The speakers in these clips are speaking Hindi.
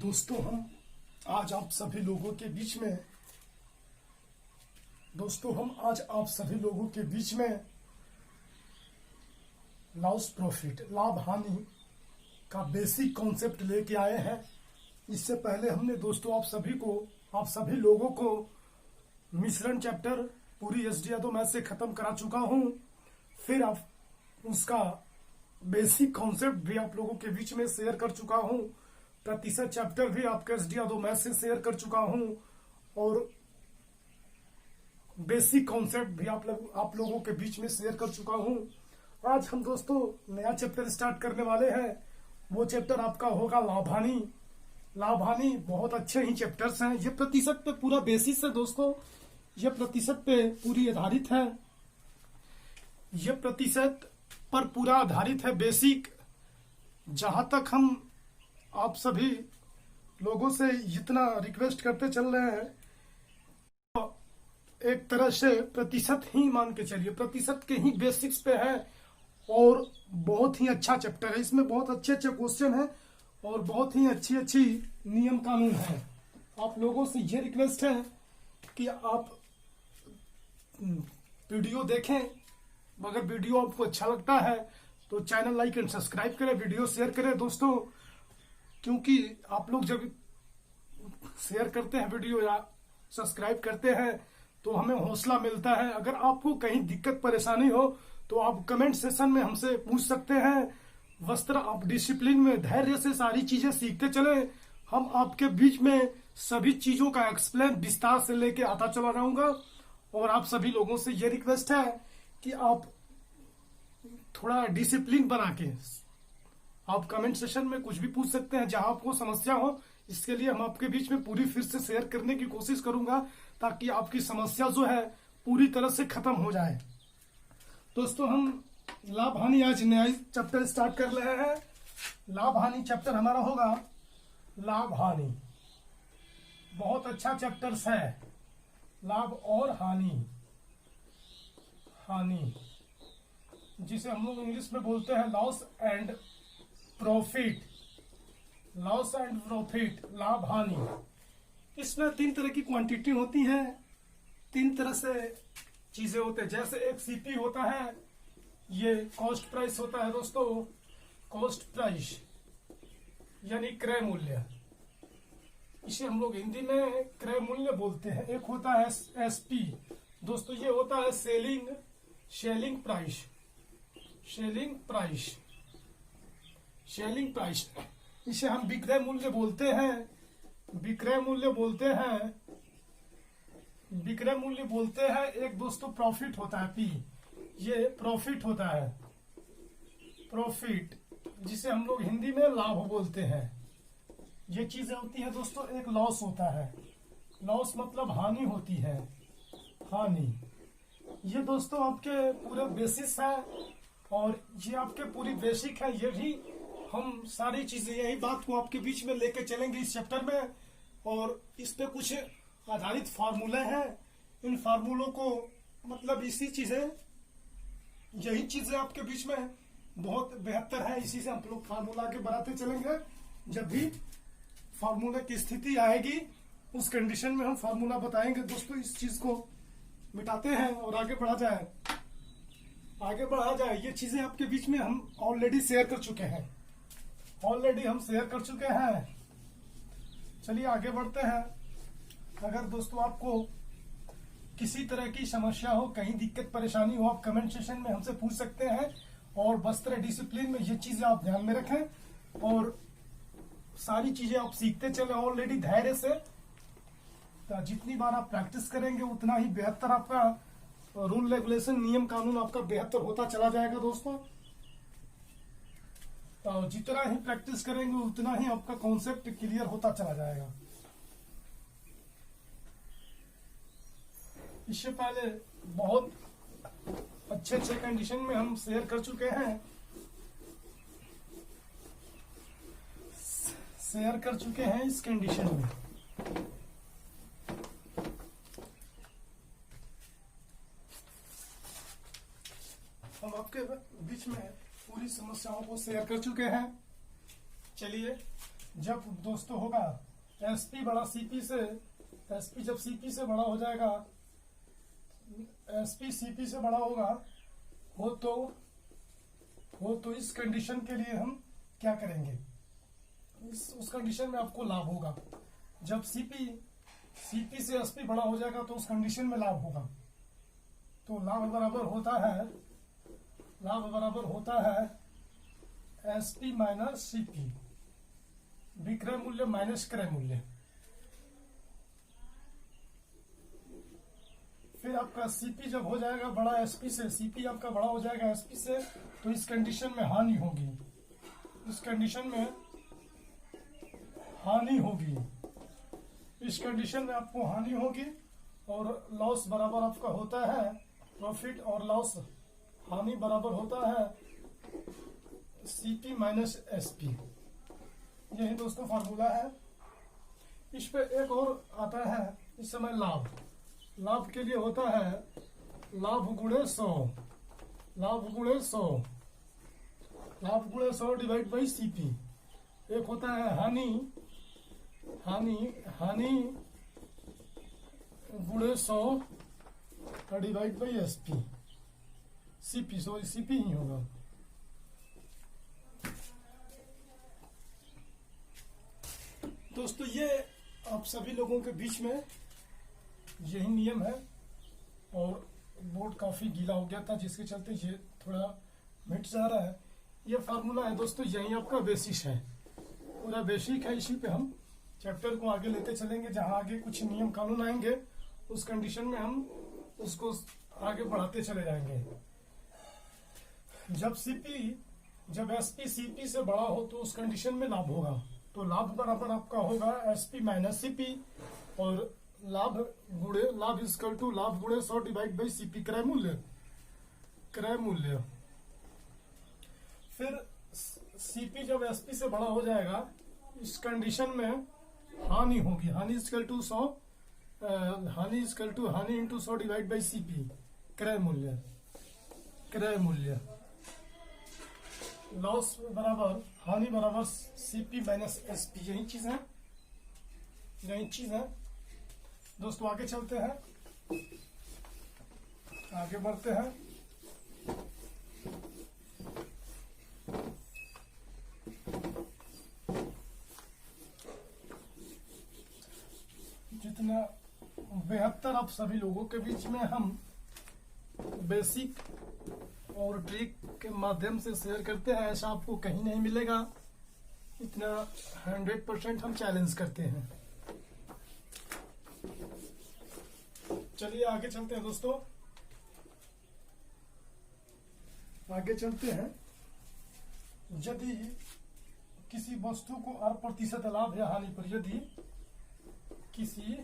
दोस्तों हम आज आप सभी लोगों के बीच में लॉस प्रॉफिट लाभ हानि का बेसिक कॉन्सेप्ट लेके आए हैं। इससे पहले हमने दोस्तों आप सभी लोगों को मिश्रण चैप्टर पूरी एसडी यादव मैथ से खत्म करा चुका हूं। फिर आप उसका बेसिक कॉन्सेप्ट भी आप लोगों के बीच में शेयर कर चुका हूं। प्रतिशत चैप्टर भी आपके एसडी यादव मैथ से शेयर कर चुका हूं और बेसिक कॉन्सेप्ट भी आप लोगों के बीच में शेयर कर चुका हूं। आज हम दोस्तों नया चैप्टर स्टार्ट करने वाले हैं। वो चैप्टर आपका होगा लाभ हानि। लाभ हानि बहुत अच्छे ही चैप्टर्स हैं। ये प्रतिशत पे पूरा बेसिस है दोस्तों। ये प्रतिशत पे पूरी आधारित है। ये प्रतिशत पर पूरा आधारित है बेसिक। जहां तक हम आप सभी लोगों से इतना रिक्वेस्ट करते चल रहे हैं, तो एक तरह से प्रतिशत ही मान के चलिए, प्रतिशत के ही बेसिक्स पे है और बहुत ही अच्छा चैप्टर है। इसमें बहुत अच्छे अच्छे क्वेश्चन है और बहुत ही अच्छी अच्छी नियम कानून है। आप लोगों से ये रिक्वेस्ट है कि आप वीडियो देखें। अगर वीडियो आपको अच्छा लगता है तो चैनल लाइक एंड सब्सक्राइब करें, वीडियो शेयर करें दोस्तों, क्योंकि आप लोग जब शेयर करते हैं वीडियो या सब्सक्राइब करते हैं तो हमें हौसला मिलता है। अगर आपको कहीं दिक्कत परेशानी हो तो आप कमेंट सेशन में हमसे पूछ सकते हैं। वस्त्र आप डिसिप्लिन में धैर्य से सारी चीजें सीखते चले। हम आपके बीच में सभी चीजों का एक्सप्लेन विस्तार से लेके आता चला जाऊंगा। और आप सभी लोगों से ये रिक्वेस्ट है कि आप थोड़ा डिसिप्लिन बना के आप कमेंट सेशन में कुछ भी पूछ सकते हैं जहां आपको समस्या हो। इसके लिए हम आपके बीच में पूरी फिर से शेयर करने की कोशिश करूंगा ताकि आपकी समस्या जो है पूरी तरह से खत्म हो जाए। दोस्तों हम लाभ हानि आज नया चैप्टर स्टार्ट कर रहे हैं। लाभ हानि चैप्टर हमारा होगा लाभ हानि। बहुत अच्छा चैप्टर है लाभ और हानि। हानि जिसे हम लोग इंग्लिश में बोलते हैं loss and profit. Loss and profit, लाभ हानि। इसमें तीन तरह की क्वांटिटी होती हैं, तीन तरह से चीजें होते हैं। जैसे एक सीपी होता है, ये कॉस्ट प्राइस होता है दोस्तों। कॉस्ट प्राइस यानी क्रय मूल्य, इसे हम लोग हिंदी में क्रय मूल्य बोलते हैं। एक होता है एसपी दोस्तों, ये होता है सेलिंग प्राइस। सेलिंग प्राइस इसे हम विक्रय मूल्य बोलते हैं। विक्रय मूल्य बोलते हैं। एक दोस्तों प्रॉफिट होता है पी, ये प्रॉफिट होता है। प्रॉफिट जिसे हम लोग हिंदी में लाभ बोलते हैं। ये चीजें होती है दोस्तों। एक लॉस होता है। लॉस मतलब हानि होती है। हानि ये दोस्तों आपके पूरे बेसिस है और ये आपके पूरी बेसिक है। ये भी हम सारी चीजें यही बात को आपके बीच में लेके चलेंगे इस चैप्टर में। और इस पे कुछ आधारित फार्मूले हैं। इन फार्मूलों को मतलब यही चीजें आपके बीच में बहुत बेहतर है। इसी से हम लोग फार्मूला आगे बढ़ाते चलेंगे। जब भी फार्मूले की स्थिति आएगी उस कंडीशन में हम फार्मूला बताएंगे दोस्तों। इस चीज को मिटाते हैं और आगे बढ़ा जाए। ये चीजें आपके बीच में हम ऑलरेडी शेयर कर चुके हैं। चलिए आगे बढ़ते हैं। अगर दोस्तों आपको किसी तरह की समस्या हो, कहीं दिक्कत परेशानी हो, आप कमेंट सेशन में हमसे पूछ सकते हैं। और वस्त्र डिसिप्लिन में ये चीजें आप ध्यान में रखें और सारी चीजें आप सीखते चले ऑलरेडी धैर्य से। तो जितनी बार आप प्रैक्टिस करेंगे उतना ही बेहतर आपका रूल रेगुलेशन, नियम कानून आपका बेहतर होता चला जाएगा दोस्तों। तो जितना ही प्रैक्टिस करेंगे उतना ही आपका कॉन्सेप्ट क्लियर होता चला जाएगा। इससे पहले बहुत अच्छे कंडीशन में हम शेयर कर चुके हैं इस कंडीशन में। हम आपके बीच में पूरी समस्याओं को शेयर कर चुके हैं। चलिए जब दोस्तों होगा एसपी बड़ा सीपी से, एसपी जब सीपी से बड़ा हो जाएगा, एसपी सीपी से बड़ा होगा हो तो इस कंडीशन के लिए हम क्या करेंगे, उस कंडीशन में आपको लाभ होगा। जब सीपी से एसपी बड़ा हो जाएगा तो उस कंडीशन में लाभ होगा। तो लाभ बराबर होता है एसपी माइनस सीपी, विक्रय मूल्य माइनस क्रय मूल्य। फिर आपका सीपी जब हो जाएगा बड़ा एसपी से, सीपी आपका बड़ा हो जाएगा एसपी से, तो इस कंडीशन में हानि होगी, इस कंडीशन में हानि होगी, इस कंडीशन में आपको हानि होगी। और लॉस बराबर आपका होता है प्रॉफिट, और लॉस हानि बराबर होता है सीपी माइनस एसपी। यही दोस्तों फार्मूला है। इस पे एक और आता है इस समय लाभ। लाभ के लिए होता है लाभ गुणे 100, लाभ गुणे 100, लाभ गुणे 100 डिवाइड बाई सीपी। एक होता है हानि गुणे 100 divide by SP, CP, sorry CP ही होगा। दोस्तों ये आप सभी लोगों के बीच में यही नियम है, और बोर्ड काफी गीला हो गया था जिसके चलते ये थोड़ा मिट जा रहा है। ये फार्मूला है दोस्तों, यही आपका बेसिस है, पूरा बेसिक है। इसी पे हम चैप्टर को आगे लेते चलेंगे। जहां आगे कुछ नियम कानून आएंगे उस कंडीशन में हम उसको आगे बढ़ाते चले जाएंगे। जब एसपी सीपी से बड़ा हो तो उस कंडीशन में लाभ होगा। तो लाभ बराबर आपका होगा एसपी माइनस सीपी, और लाभ इक्वल टू लाभ गुणे 100 डिवाइड बाई सीपी, क्रय मूल्य। फिर सीपी जब एसपी से बड़ा हो जाएगा इस कंडीशन में हानि होगी, हानि इक्वल टू 100, हानि इंटू 100 डिवाइड बाई सीपी, क्रय मूल्य। लॉस बराबर हानि बराबर सीपी माइनस एसपी। यही चीज है दोस्तों। आगे चलते हैं, आगे बढ़ते हैं। जितना बेहतर आप सभी लोगों के बीच में हम बेसिक और ट्रिक के माध्यम से शेयर करते हैं, ऐसा आपको कहीं नहीं मिलेगा। इतना 100% हम चैलेंज करते हैं। चलिए आगे चलते हैं दोस्तों, आगे चलते हैं। यदि किसी वस्तु को 8% लाभ या हानि पर, यदि किसी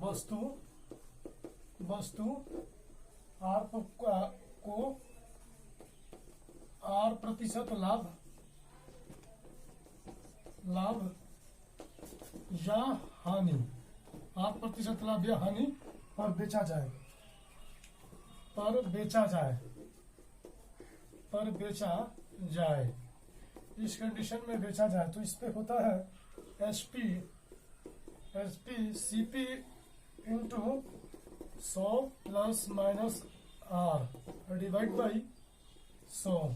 वस्तु आर को 8% लाभ या हानि, 8% लाभ या हानि पर बेचा जाए, इस कंडीशन में बेचा जाए, तो इस पे होता है SP CP into 100 plus minus R divide by 100।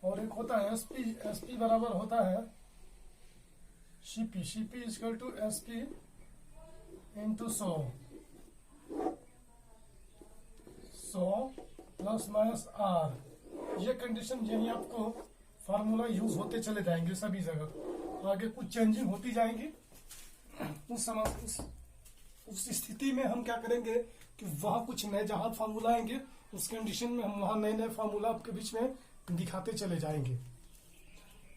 और एक होता है एसपी बराबर होता है CP equal to SP into 100 plus minus R. ये कंडीशन यही आपको फार्मूला यूज होते चले जाएंगे सभी जगह। आगे कुछ चेंजिंग होती जाएंगी। उस स्थिति में हम क्या करेंगे कि वहां कुछ नए जहां फार्मूला आएंगे उस कंडीशन में हम वहां नए फार्मूला आपके बीच में दिखाते चले जाएंगे,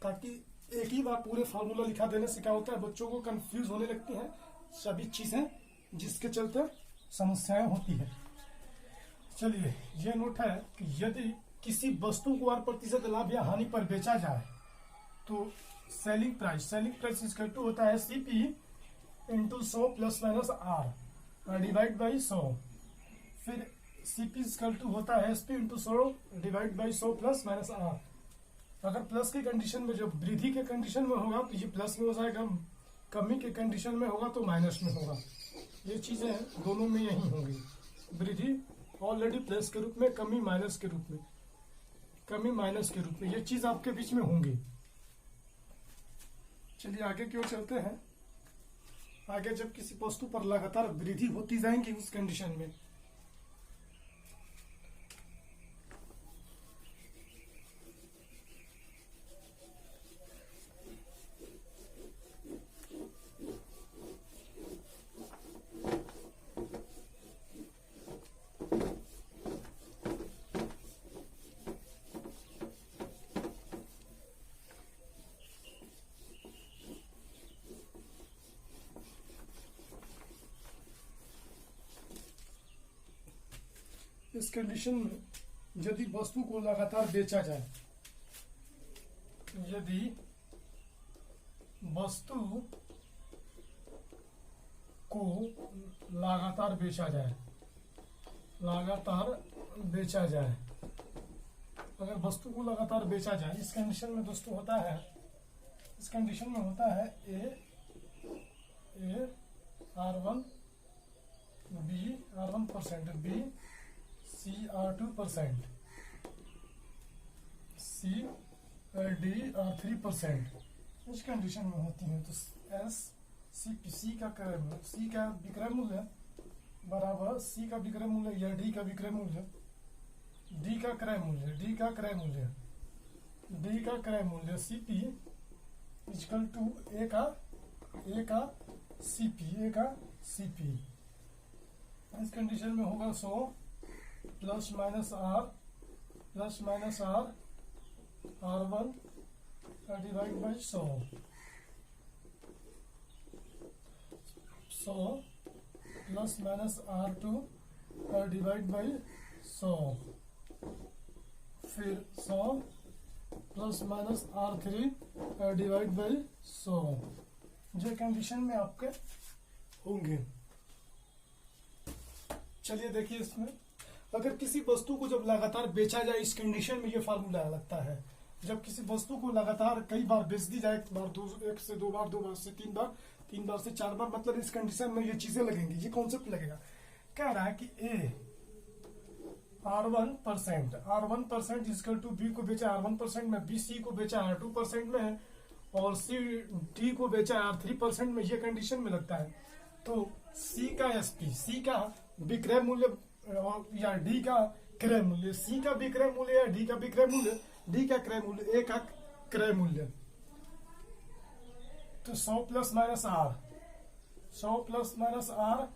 ताकि एक ही बार पूरे फार्मूला लिखा देने से क्या होता है, बच्चों को कंफ्यूज होने लगती हैं सभी चीजें, जिसके चलते समस्याएं होती है। चलिए ये नोट है कि यदि किसी वस्तु को 8% लाभ या हानि पर बेचा जाए तो सेलिंग प्राइस इक्वल टू होता है CP into 100 plus minus R divide by 100। फिर सीपी इक्वल टू होता है SP into 100 divide by 100 plus minus R. अगर प्लस की कंडीशन में, जब वृद्धि के कंडीशन में होगा तो ये प्लस में हो जाएगा, कमी के कंडीशन में होगा तो माइनस में होगा। ये चीजें दोनों में यही होंगी, वृद्धि ऑलरेडी प्लस के रूप में, कमी माइनस के रूप में, कमी माइनस के रूप में, ये चीज आपके बीच में होंगी। चलिए आगे की ओर चलते हैं। आगे जब किसी वस्तु पर लगातार वृद्धि होती जाएंगी उस कंडीशन में, इस कंडीशन में यदि वस्तु को लगातार बेचा जाए, यदि वस्तु को लगातार बेचा जाए, लगातार बेचा जाए, अगर वस्तु को लगातार बेचा जाए, इस कंडीशन में दोस्तों होता है, इस कंडीशन में होता है A R1 B R1%, B C R2%, C D R3%। इस कंडीशन में होती है तो एस सी का क्रय मूल्य, सी का विक्रय मूल्य बराबर सी का विक्रय मूल्य या डी का विक्रय मूल्य, डी का क्रय मूल्य, डी का क्रय मूल्य, डी का क्रय मूल्य C P equal to A का सी पी। इस कंडीशन में होगा 100 plus minus R R1 divide by 100 plus minus R2 divide by 100, फिर 100 plus minus R3 divide by 100। जो कंडीशन में आपके होंगे। चलिए देखिए, इसमें अगर किसी वस्तु को जब लगातार बेचा जाए, इस कंडीशन में ये फार्मूला लगता है। जब किसी वस्तु को लगातार कई बार बेच दी जाए, एक से दो बार, 2 बार से 3 बार, 3 बार से 4 बार, मतलब इस कंडीशन में ये चीजें लगेंगी, ये कॉन्सेप्ट लगेगा। कह रहा है कि ए R1% इक्वल टू बी को बेचा R1% में, बी सी को बेचा R2% में है, और सी डी को बेचा R3% में, ये कंडीशन में लगता है। तो सी का एसपी, सी का विक्रय मूल्य या डी का क्रय मूल्य, सी का विक्रय मूल्य या डी का विक्रय मूल्य, डी का क्रय मूल्य, ए का क्रय मूल्य, तो 100 plus minus R, 100 plus minus R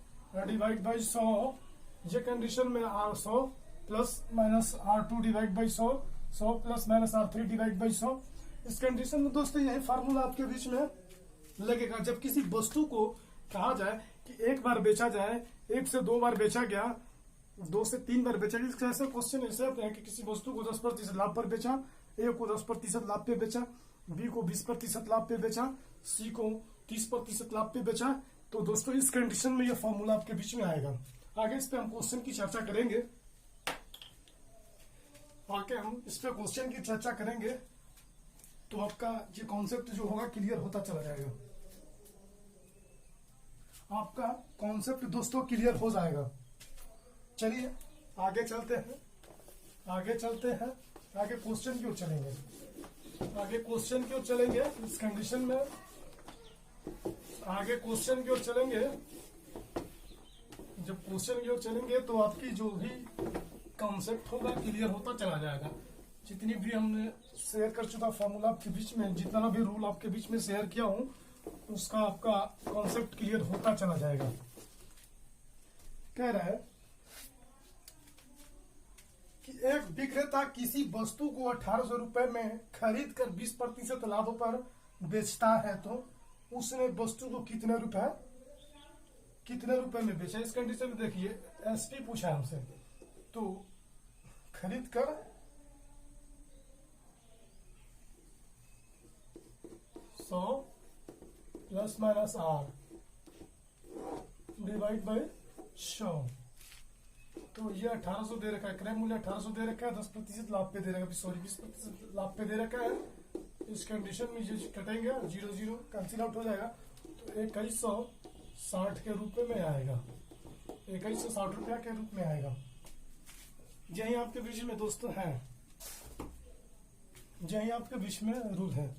divide by 100। ये कंडीशन में 100 plus minus R2 divide by 100, 100 plus minus R3 divide by 100। इस कंडीशन में दोस्तों यही फार्मूला आपके बीच में लगेगा। जब किसी वस्तु को कहा जाए कि एक बार बेचा जाए, 1 से 2 बार बेचा गया, 2 से 3 बार बेचा गया, ऐसे क्वेश्चन ऐसे होते हैं कि किसी वस्तु को 10% लाभ पर बेचा, ए को 10% लाभ पे बेचा, बी को 20% लाभ पे बेचा, सी को 30% लाभ पे बेचा, तो दोस्तों इस कंडीशन में ये फॉर्मूला आपके बीच में आएगा। आगे इस पे हम क्वेश्चन की चर्चा करेंगे, आगे हम इस पे क्वेश्चन की चर्चा करेंगे, तो आपका ये कॉन्सेप्ट जो होगा क्लियर होता चला जाएगा। आपका कॉन्सेप्ट दोस्तों क्लियर हो जाएगा। चलिए आगे चलते हैं, आगे क्वेश्चन की ओर चलेंगे, आगे क्वेश्चन की ओर चलेंगे। इस कंडीशन में आगे क्वेश्चन की ओर चलेंगे। जब क्वेश्चन की ओर चलेंगे तो आपकी जो भी कॉन्सेप्ट होगा क्लियर होता चला जाएगा। जितनी भी हमने शेयर कर चुका फॉर्मूला आपके बीच में, जितना भी रूल आपके बीच में शेयर किया हूं, उसका आपका कॉन्सेप्ट क्लियर होता चला जाएगा। कह रहा है कि एक विक्रेता किसी वस्तु को 1800 रुपए में खरीद कर 20% लाभ पर बेचता है, तो उसने वस्तु को कितने रुपए में बेचा। इस कंडीशन में देखिए एसपी पूछा है हमसे, तो खरीद कर 100 plus minus R divide by 100, तो ये 1800 दे रखा है, क्रय मूल्य 1800 दे रखा है, 10% लाभ पे दे रखा है, सॉरी 20% लाभ पे दे रखा है। इस कंडीशन में ये कटेंगे 0 कैंसिल आउट हो जाएगा, तो 2160 के रूप में आएगा, 2160 रुपया के रूप में आएगा। यही आपके बीच में दोस्तों है, यही आपके बीच में रूल है।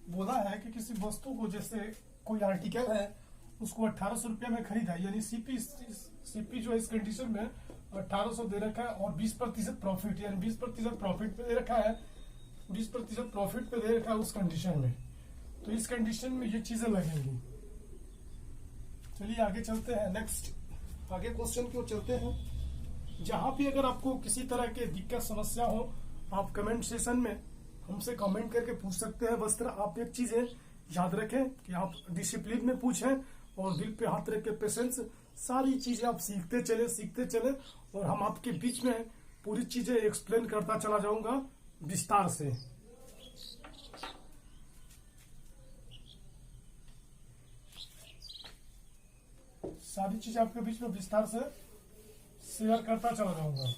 बोला है कि किसी वस्तु को, जैसे कोई आर्टिकल है उसको 1800 रुपया में खरीदा, यानी सीपी जो है इस कंडीशन में 1800 दे रखा है और 20% प्रॉफिट, यानी 20% प्रॉफिट पे दे रखा है, 20% प्रॉफिट पे दे रखा है उस कंडीशन में। तो इस कंडीशन में ये चीजें लगेंगी। चलिए आगे चलते हैं, नेक्स्ट आगे क्वेश्चन की ओर चलते हैं। जहां भी अगर आपको किसी तरह के दिक्कत समस्या हो, आप कमेंट सेशन में हमसे कमेंट करके पूछ सकते हैं। बस तरह आप एक चीज है याद रखें कि आप डिसिप्लिन में पूछें और दिल पे हाथ रख के पेशेंस, सारी चीजें आप सीखते चले और हम आपके बीच में पूरी चीजें एक्सप्लेन करता चला जाऊंगा विस्तार से। सारी चीजें आपके बीच में विस्तार से शेयर करता चला जाऊंगा।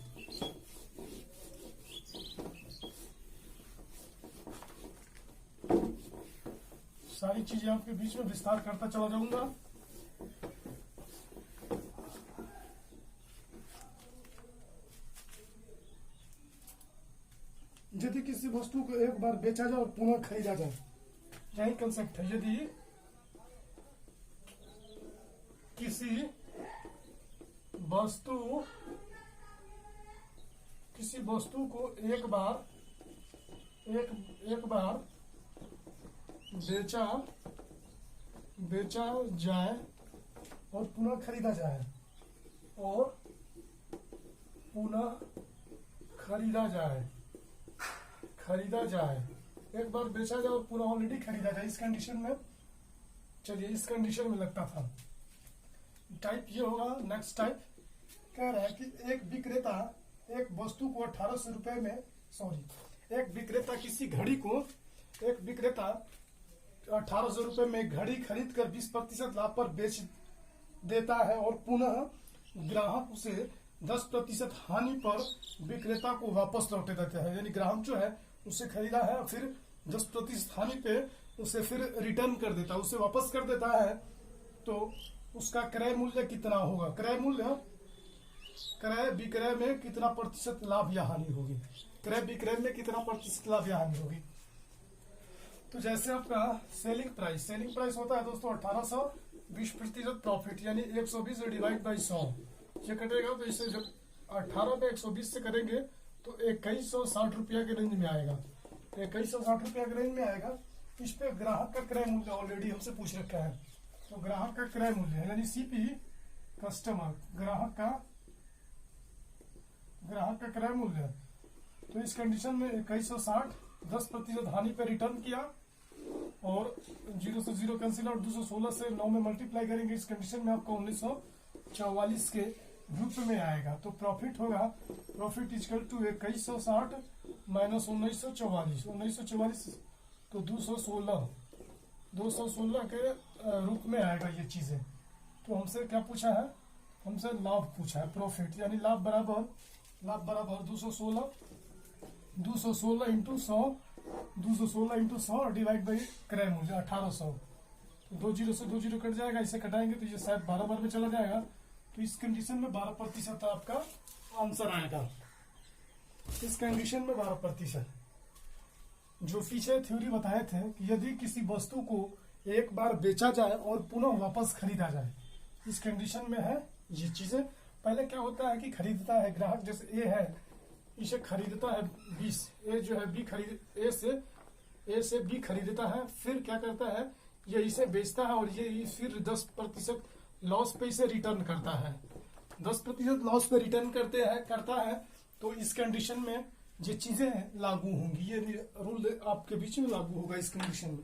सारी चीजें आपके बीच में विस्तार करता चला जाऊंगा। यदि किसी वस्तु को एक बार बेचा जाए और पुनः खरीदा जाए, यही कंसेप्ट है। यदि किसी वस्तु को एक बार बेचा जाए और पुनः खरीदा जाए, एक बार बेचा जाए और पुनः ऑलरेडी खरीदा जाए, इस कंडीशन में, चलिए इस कंडीशन में लगता था। टाइप ये होगा। नेक्स्ट टाइप कह रहा है कि एक विक्रेता एक वस्तु को 1800 रुपए में, एक विक्रेता किसी घड़ी को, एक विक्रेता 1800 रुपए में घड़ी खरीद कर 20% लाभ पर बेच देता है और पुनः ग्राहक उसे 10% हानि पर विक्रेता को वापस लौटे देता है। यानी ग्राहक जो है उसे खरीदा है, फिर 10% हानि पे उसे फिर रिटर्न कर देता है, उसे वापस कर देता है। तो उसका क्रय मूल्य कितना होगा? क्रय विक्रय में कितना प्रतिशत लाभ या हानि होगी? क्रय विक्रय में कितना प्रतिशत लाभ या हानि होगी? तो जैसे आपका सेलिंग प्राइस होता है दोस्तों 1800, 20% प्रॉफिट, यानी 120 डिवाइड बाई 100 ये कटेगा। तो इसे जब 18 पे 120 से करेंगे तो 2160 रुपया के रेंज में आएगा, 2160 रुपया के रेंज में आएगा। इस पे ग्राहक का क्रय मूल्य ऑलरेडी हमसे पूछ रखा है, तो ग्राहक का क्रय मूल्य यानी सीपी कस्टमर, ग्राहक का क्रय मूल्य। तो इस कंडीशन में 2160 10% हानि पे रिटर्न किया और 0 से 0 कैंसिल आउट, 216 से 9 में मल्टीप्लाई करेंगे। इस कंडीशन में आपको 1944 के रूप में आएगा। तो प्रॉफिट होगा, प्रॉफिट इक्वल टू 2160 माइनस 1944 तो 216 के रूप में आएगा ये चीजें। तो हमसे क्या पूछा है? हमसे लाभ पूछा है, प्रॉफिट, यानी लाभ बराबर 216 इंटू 100 डिवाइड बाई क्रय मूल्य 1800। तो 20 से 20 कट जाएगा, इसे कटाएंगे तो ये शायद 12 बार में चला जाएगा। तो इस कंडीशन में 12% आपका आंसर आएगा। इस कंडीशन में 12%। जो पीछे थ्योरी बताए थे कि यदि किसी वस्तु को एक बार बेचा जाए और पुनः वापस खरीदा जाए, इस कंडीशन में है ये चीजें। पहले क्या होता है कि खरीदता है ग्राहक, जैसे ए है, इसे खरीदता है 20, ए जो है ए से बी खरीदता है, फिर क्या करता है, ये इसे बेचता है और ये फिर 10% लॉस पे इसे रिटर्न करता है, 10% लॉस पे रिटर्न करता है। तो इस कंडीशन में ये चीजें लागू होंगी, ये रूल आपके बीच में लागू होगा इस कंडीशन में।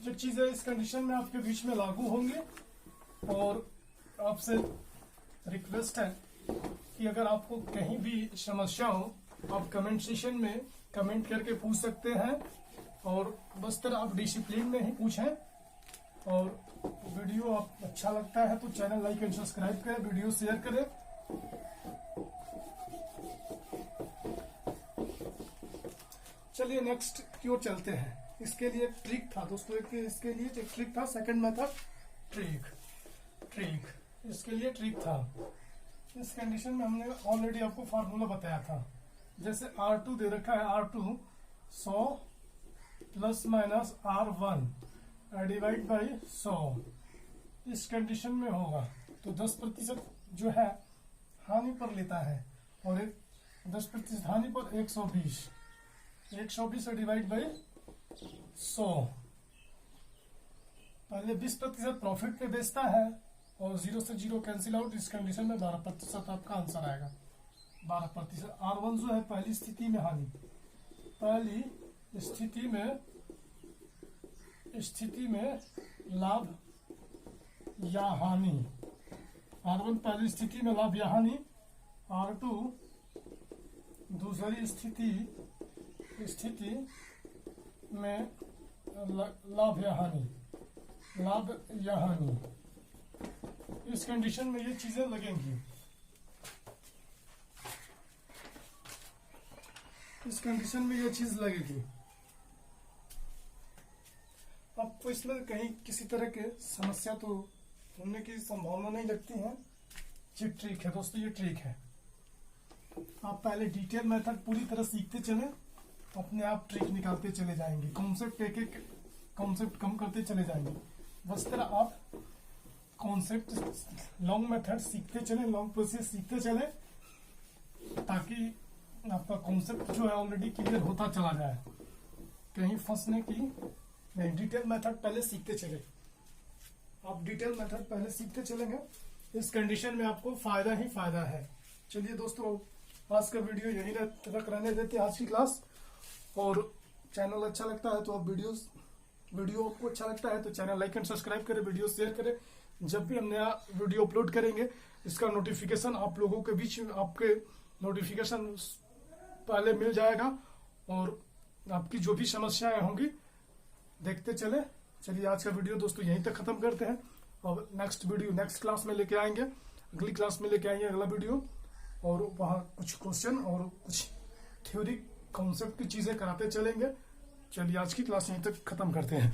जो चीजें इस कंडीशन में आपके बीच में लागू होंगे। और आपसे रिक्वेस्ट है कि अगर आपको कहीं भी समस्या हो, आप कमेंट सेशन में कमेंट करके पूछ सकते हैं और बस तरह आप डिसिप्लिन में ही पूछें और वीडियो आप अच्छा लगता है तो चैनल लाइक एंड सब्सक्राइब करें, वीडियो शेयर करें। चलिए नेक्स्ट की ओर चलते हैं। इसके लिए एक ट्रिक था दोस्तों, इसके लिए एक ट्रिक था, सेकंड मेथड ट्रिक इसके लिए ट्रिक था। इस कंडीशन में हमने ऑलरेडी आपको फार्मूला बताया था। जैसे R2 दे रखा है, R2 100 plus minus R1 divide by 100 इस कंडीशन में होगा तो 10% जो है हानि पर लेता है, और 10% हानि पर 120 डिवाइड बाई 100। पहले 20% प्रॉफिट पे बेचता है और 0 से 0 कैंसिल आउट। इस कंडीशन में 12% आपका आंसर आएगा। 12% R1 जो है पहली स्थिति में हानि, पहली स्थिति में लाभ या हानि। R1 पहली स्थिति में लाभ या हानि, R2 दूसरी स्थिति में लाभ या हानि। इस कंडीशन में ये चीजें लगेंगी। इस कंडीशन में ये चीज लगेगी। आपको इसमें कहीं किसी तरह के समस्या तो होने की संभावना नहीं लगती है। ये ट्रिक है दोस्तों, ये ट्रिक है। आप पहले डिटेल मेथड पूरी तरह सीखते चले, अपने आप ट्रिक निकालते चले जाएंगे, कॉन्सेप्ट एक कॉन्सेप्ट कम करते चले जाएंगे। बस तरह आप कॉन्सेप्ट लॉन्ग मेथड सीखते चले, लॉन्ग प्रोसेस सीखते चले, ताकि आपका कॉन्सेप्ट जो है ऑलरेडी क्लियर होता चला जाए, कहीं फंसने की नहीं। डिटेल मेथड पहले सीखते चले, आप डिटेल मेथड पहले सीखते चलेंगे, इस कंडीशन में आपको फायदा ही फायदा है। चलिए दोस्तों, आज का वीडियो यही तक रहने देते हैं, आज की क्लास। और चैनल अच्छा लगता है तो आप वीडियो आपको अच्छा लगता है तो चैनल लाइक एंड सब्सक्राइब करें, वीडियो शेयर करें। जब भी हम नया वीडियो अपलोड करेंगे इसका नोटिफिकेशन आप लोगों के बीच में, आपके नोटिफिकेशन पहले मिल जाएगा, और आपकी जो भी समस्याएं होंगी देखते चले। चलिए आज का वीडियो दोस्तों यहीं तक खत्म करते हैं, और नेक्स्ट वीडियो नेक्स्ट क्लास में लेके आएंगे, अगली क्लास में लेके आएंगे अगला वीडियो, और वहाँ कुछ क्वेश्चन और कुछ थ्योरी कॉन्सेप्ट की चीजें कराते चलेंगे। चलिए आज की क्लास यहीं तक खत्म करते हैं।